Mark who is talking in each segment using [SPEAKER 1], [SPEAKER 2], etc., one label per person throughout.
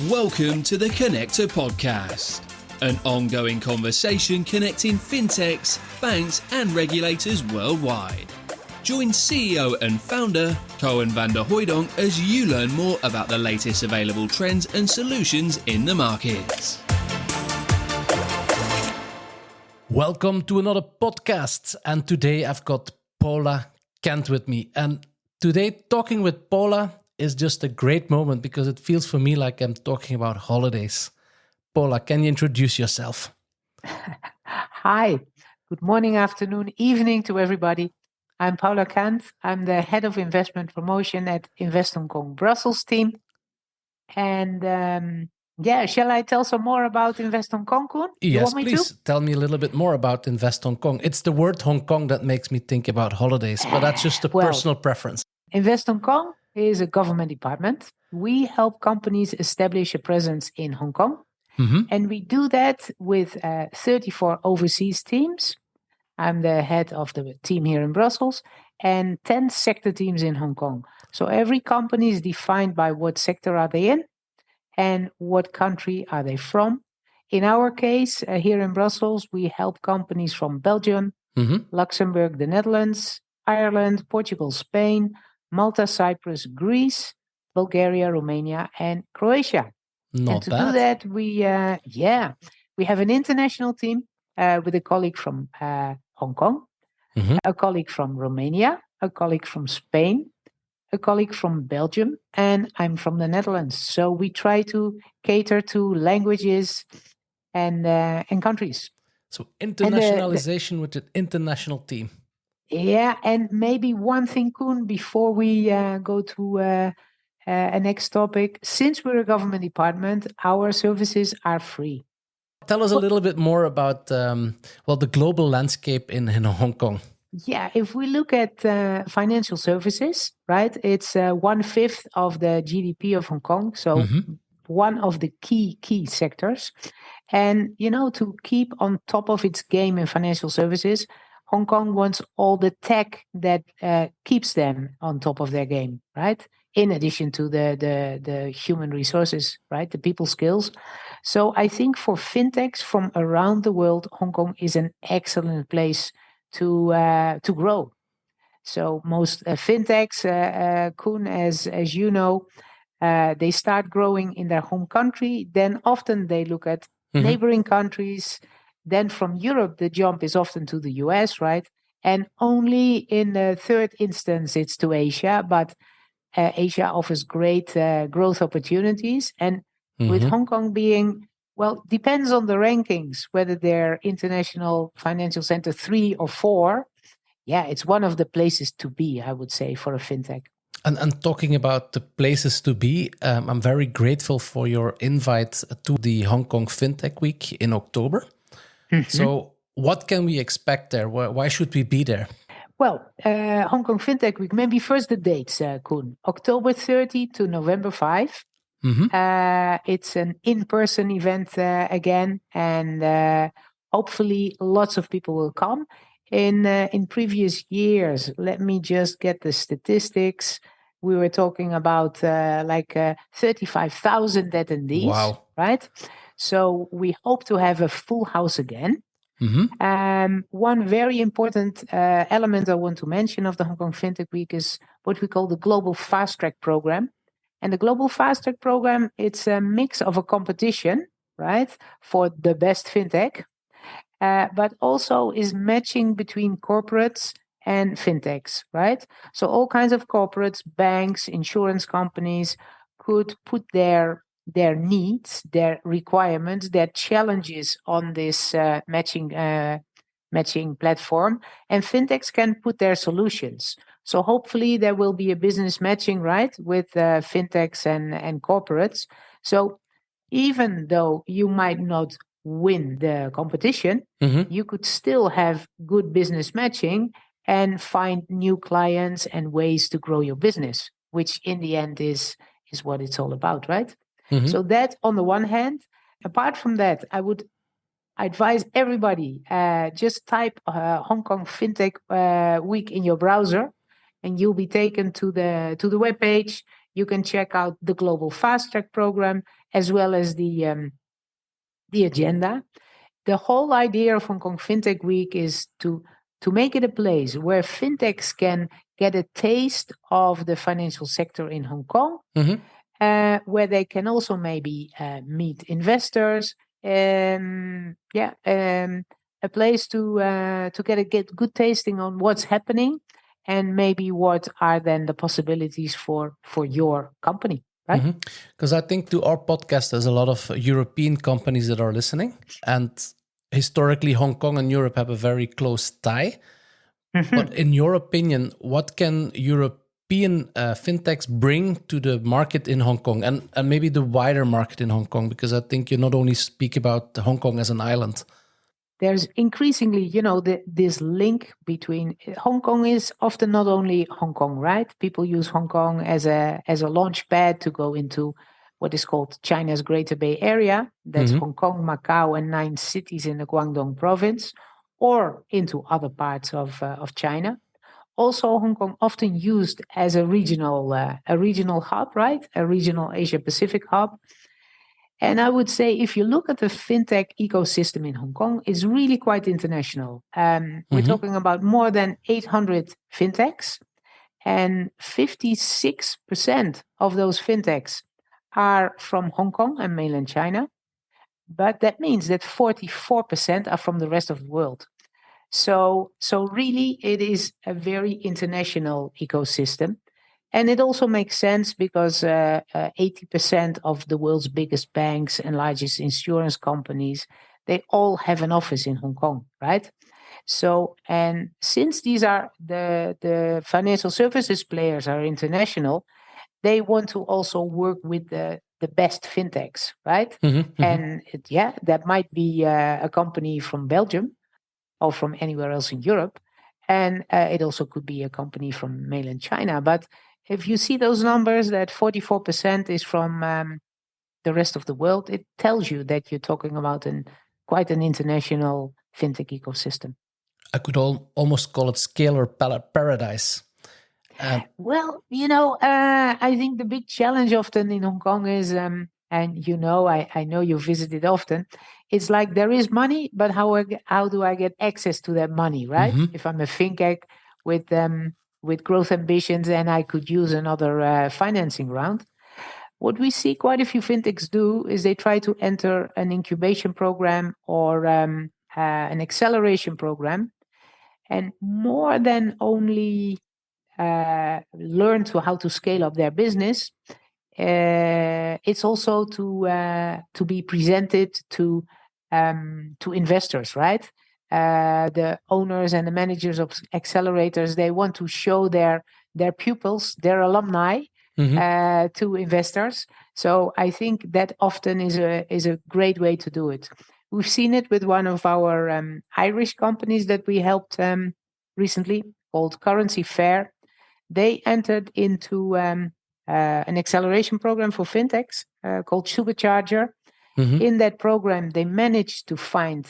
[SPEAKER 1] Welcome to the Connector Podcast, an ongoing conversation connecting fintechs, banks, and regulators worldwide. Join CEO and founder Koen Vanderhoydonk as you learn more about the latest available trends and solutions in the market.
[SPEAKER 2] Welcome to another podcast, and today I've got Paul Kant with me. And today talking with Paula is just a great moment because it feels for me like I'm talking about holidays. Paula, can you introduce yourself?
[SPEAKER 3] Hi, good morning, afternoon, evening to everybody. I'm Paula Kant. I'm the head of investment promotion at InvestHK Brussels team. And shall I tell some more about InvestHK, Koen?
[SPEAKER 2] Yes, please. Tell me a little bit more about InvestHK. It's the word Hong Kong that makes me think about holidays, but that's just a personal preference.
[SPEAKER 3] InvestHK is a government department. We help companies establish a presence in Hong Kong.
[SPEAKER 2] Mm-hmm.
[SPEAKER 3] And we do that with 34 overseas teams. I'm the head of the team here in Brussels and 10 sector teams in Hong Kong. So every company is defined by what sector are they in and what country are they from. In our case, here in Brussels, we help companies from Belgium, Luxembourg, the Netherlands, Ireland, Portugal, Spain, Malta, Cyprus, Greece, Bulgaria, Romania, and Croatia.
[SPEAKER 2] Not
[SPEAKER 3] and to
[SPEAKER 2] bad.
[SPEAKER 3] do that, we have an international team with a colleague from Hong Kong, a colleague from Romania, a colleague from Spain, a colleague from Belgium, and I'm from the Netherlands. So we try to cater to languages and countries.
[SPEAKER 2] So internationalization with an international team.
[SPEAKER 3] Yeah, and maybe one thing, Koen, before we go to a next topic. Since we're a government department, our services are free.
[SPEAKER 2] Tell us a little bit more about the global landscape in Hong Kong.
[SPEAKER 3] Yeah, if we look at financial services, right, it's 1/5 of the GDP of Hong Kong. So one of the key sectors. And, to keep on top of its game in financial services, Hong Kong wants all the tech that keeps them on top of their game, right? In addition to the human resources, right? The people skills. So I think for fintechs from around the world, Hong Kong is an excellent place to grow. So most fintechs, Koen, as you know, they start growing in their home country. Then often they look at neighboring countries. Then from Europe, the jump is often to the US, right? And only in the third instance, it's to Asia. But Asia offers great growth opportunities. And with Hong Kong being, depends on the rankings, whether they're international financial center 3 or 4. Yeah, it's one of the places to be, I would say, for a fintech.
[SPEAKER 2] And talking about the places to be, I'm very grateful for your invite to the Hong Kong FinTech Week in October. So what can we expect there? Why should we be there?
[SPEAKER 3] Well, Hong Kong FinTech Week, maybe first the dates, Koen. October 30 to November 5. It's an in-person event again, and hopefully lots of people will come. In previous years, let me just get the statistics. We were talking about 35,000 attendees,
[SPEAKER 2] wow.
[SPEAKER 3] right? So we hope to have a full house again. One very important element I want to mention of the Hong Kong FinTech Week is what we call the Global Fast Track Program. And the Global Fast Track Program, it's a mix of a competition, right, for the best fintech, but also is matching between corporates and fintechs, right? So all kinds of corporates, banks, insurance companies could put their needs, their requirements, their challenges on this matching platform, and fintechs can put their solutions. So hopefully there will be a business matching, right, with fintechs and corporates. So even though you might not win the competition, you could still have good business matching and find new clients and ways to grow your business, which in the end is what it's all about, right? So that on the one hand. Apart from that, I would advise everybody, just type Hong Kong FinTech Week in your browser, and you'll be taken to the webpage. you can check out the Global Fast Track program as well as the agenda. The whole idea of Hong Kong FinTech Week is to make it a place where fintechs can get a taste of the financial sector in Hong Kong, where they can also maybe meet investors. A place to get good tasting on what's happening, and maybe what are then the possibilities for your company. Right?
[SPEAKER 2] Because I think to our podcast, there's a lot of European companies that are listening. And historically, Hong Kong and Europe have a very close tie. But in your opinion, what can European fintechs bring to the market in Hong Kong and maybe the wider market in Hong Kong? Because I think you not only speak about Hong Kong as an island.
[SPEAKER 3] There's increasingly, this link between Hong Kong is often not only Hong Kong, right? People use Hong Kong as a launch pad to go into what is called China's Greater Bay Area. That's Hong Kong, Macau, and 9 cities in the Guangdong province, or into other parts of China. Also, Hong Kong often used as a regional hub, right? A regional Asia Pacific hub. And I would say, if you look at the fintech ecosystem in Hong Kong, it's really quite international. We're talking about more than 800 fintechs, and 56% of those fintechs are from Hong Kong and mainland China. But that means that 44% are from the rest of the world. So really, it is a very international ecosystem. And it also makes sense because 80% of the world's biggest banks and largest insurance companies, they all have an office in Hong Kong, right? So, and since these are the financial services players are international, they want to also work with the best fintechs, right? And that might be a company from Belgium or from anywhere else in Europe. And it also could be a company from mainland China. But if you see those numbers, that 44% is from the rest of the world, it tells you that you're talking about quite an international fintech ecosystem.
[SPEAKER 2] I could almost call it scalar paradise.
[SPEAKER 3] Well, I think the big challenge often in Hong Kong is, and I know you visited often, it's like there is money, but how do I get access to that money, right? If I'm a fintech with growth ambitions and I could use another financing round. What we see quite a few fintechs do is they try to enter an incubation program or an acceleration program, and more than only learn how to scale up their business, it's also to be presented to investors, right? The owners and the managers of accelerators, they want to show their pupils, their alumni, to investors. So I think that often is a great way to do it. We've seen it with one of our Irish companies that we helped recently, called Currency Fair. They entered into an acceleration program for fintechs called Supercharger. In that program, they managed to find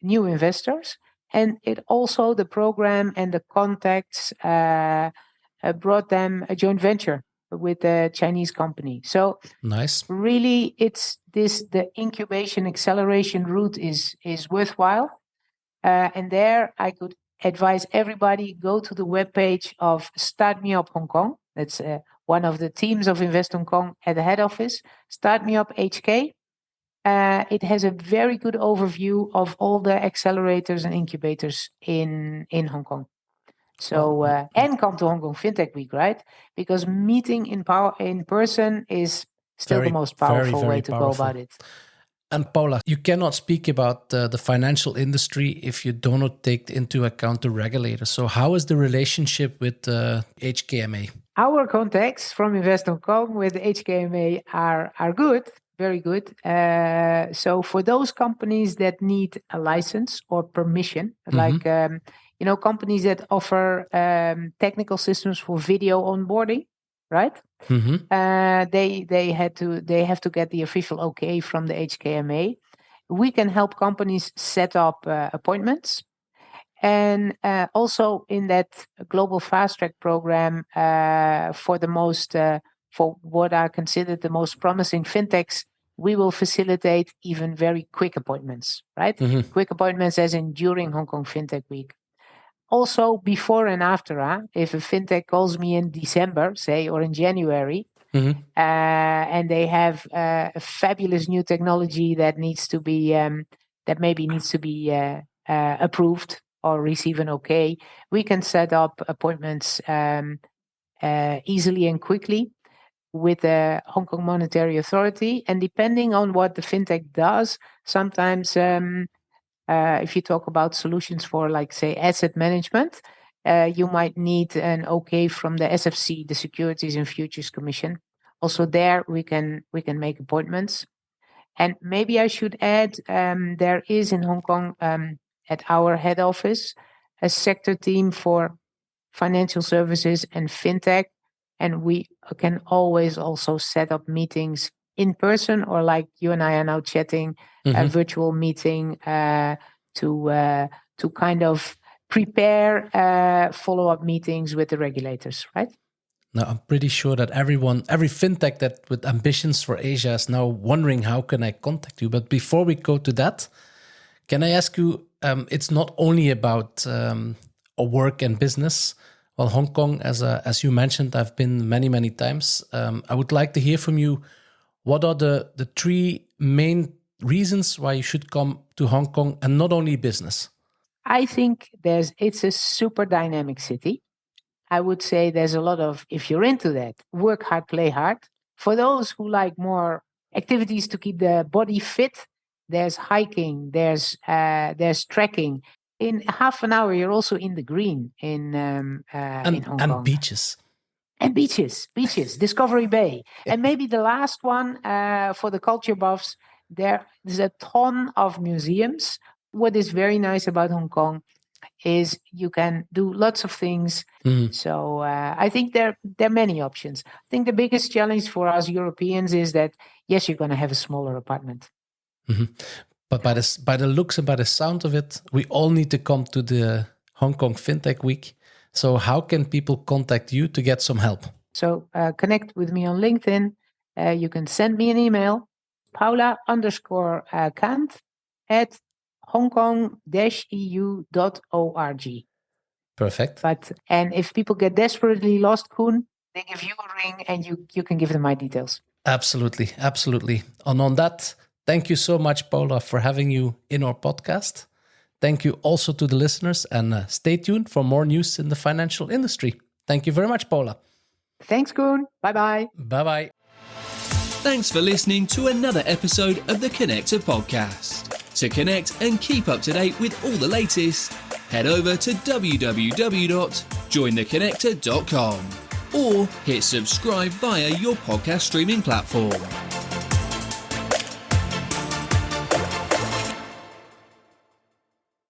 [SPEAKER 3] new investors, and the program and the contacts brought them a joint venture with a Chinese company. So
[SPEAKER 2] nice.
[SPEAKER 3] Really, the incubation acceleration route is worthwhile, and there I could advise everybody, go to the webpage of Start Me Up Hong Kong. That's one of the teams of Invest Hong Kong at the head office. Start Me Up HK. It has a very good overview of all the accelerators and incubators in Hong Kong. So and come to Hong Kong FinTech Week, right? Because meeting in person is still the most powerful way to go about it.
[SPEAKER 2] And Paula, you cannot speak about the financial industry if you do not take into account the regulators. So how is the relationship with HKMA?
[SPEAKER 3] Our contacts from Invest Hong Kong with HKMA are good, very good. So for those companies that need a license or permission, like companies that offer technical systems for video onboarding, right? They have to get the official okay from the HKMA. We can help companies set up appointments, and also in that global fast track program for the most for what are considered the most promising fintechs, we will facilitate even very quick appointments, right? Quick appointments as in during Hong Kong FinTech Week. Also, before and after, if a fintech calls me in December, say, or in January, and they have a fabulous new technology that needs to be that maybe needs to be approved or receive an okay, we can set up appointments easily and quickly with the Hong Kong Monetary Authority. And depending on what the fintech does, sometimes if you talk about solutions for, like, say, asset management, you might need an okay from the SFC, the Securities and Futures Commission. Also there we can make appointments. And maybe I should add, there is in Hong Kong at our head office a sector team for financial services and fintech, and we can always also set up meetings in person, or like you and I are now chatting, a virtual meeting to kind of prepare follow-up meetings with the regulators, right?
[SPEAKER 2] Now, I'm pretty sure that every fintech that with ambitions for Asia is now wondering, how can I contact you? But before we go to that, can I ask you, it's not only about work and business. Well, Hong Kong, as you mentioned, I've been many, many times. I would like to hear from you, what are the three main reasons why you should come to Hong Kong, and not only business?
[SPEAKER 3] I think it's a super dynamic city. I would say there's a lot of, if you're into that, work hard, play hard. For those who like more activities to keep the body fit, there's hiking, there's trekking. In half an hour, you're also in the green in Hong Kong.
[SPEAKER 2] And beaches.
[SPEAKER 3] And beaches, Discovery Bay. And maybe the last one for the culture buffs, there's a ton of museums. What is very nice about Hong Kong is you can do lots of things. So I think there are many options. I think the biggest challenge for us Europeans is that, yes, you're going to have a smaller apartment.
[SPEAKER 2] But by the looks and by the sound of it, we all need to come to the Hong Kong FinTech Week. So how can people contact you to get some help?
[SPEAKER 3] So connect with me on LinkedIn. You can send me an email, Paula_Kant at hongkong-eu.org. Perfect. And if people get desperately lost, Koen, they give you a ring and you can give them my details.
[SPEAKER 2] Absolutely. And on that, thank you so much, Paula, for having you in our podcast. Thank you also to the listeners, and stay tuned for more news in the financial industry. Thank you very much, Paula.
[SPEAKER 3] Thanks, Koen. Bye-bye.
[SPEAKER 2] Bye-bye.
[SPEAKER 1] Thanks for listening to another episode of the Connector Podcast. To connect and keep up to date with all the latest, head over to www.jointheconnector.com or hit subscribe via your podcast streaming platform.